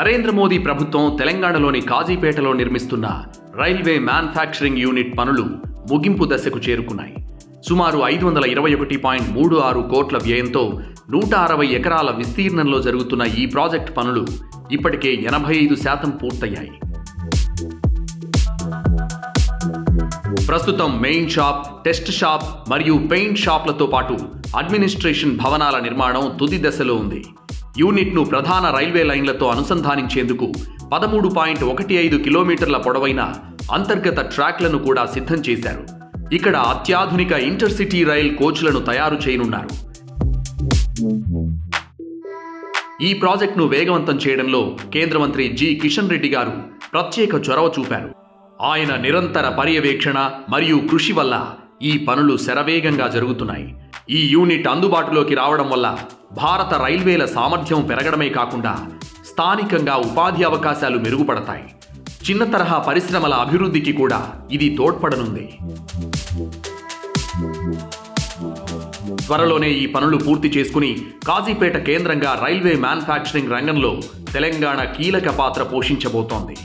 నరేంద్ర మోదీ ప్రభుత్వం తెలంగాణలోని కాజీపేటలో నిర్మిస్తున్న రైల్వే మ్యానుఫ్యాక్చరింగ్ యూనిట్ పనులు ముగింపు దశకు చేరుకున్నాయి. సుమారు 521.36 కోట్ల వ్యయంతో 160 ఎకరాల విస్తీర్ణంలో జరుగుతున్న ఈ ప్రాజెక్ట్ పనులు ఇప్పటికే 85% పూర్తయ్యాయి. ప్రస్తుతం మెయిన్ షాప్, టెస్ట్ షాప్ మరియు పెయింట్ షాప్లతో పాటు అడ్మినిస్ట్రేషన్ భవనాల నిర్మాణం తుది దశలో ఉంది. యూనిట్ను ప్రధాన రైల్వే లైన్లతో అనుసంధానించేందుకు 13.15 కిలోమీటర్ల పొడవైన అంతర్గత ట్రాక్లను కూడా సిద్ధం చేశారు. ఇక్కడ అత్యాధునిక ఇంటర్సిటీ రైల్ కోచ్లను తయారు చేయనున్నారు. ఈ ప్రాజెక్టును వేగవంతం చేయడంలో కేంద్ర మంత్రి జి కిషన్ రెడ్డి గారు ప్రత్యేక చొరవ చూపారు. ఆయన నిరంతర పర్యవేక్షణ మరియు కృషి వల్ల ఈ పనులు శరవేగంగా జరుగుతున్నాయి. ఈ యూనిట్ అందుబాటులోకి రావడం వల్ల భారత రైల్వేల సామర్థ్యం పెరగడమే కాకుండా స్థానికంగా ఉపాధి అవకాశాలు మెరుగుపడతాయి. చిన్న తరహా పరిశ్రమల అభివృద్ధికి కూడా ఇది తోడ్పడనుంది. త్వరలోనే ఈ పనులు పూర్తి చేసుకుని కాజీపేట కేంద్రంగా రైల్వే మ్యానుఫ్యాక్చరింగ్ రంగంలో తెలంగాణ కీలక పాత్ర పోషించబోతోంది.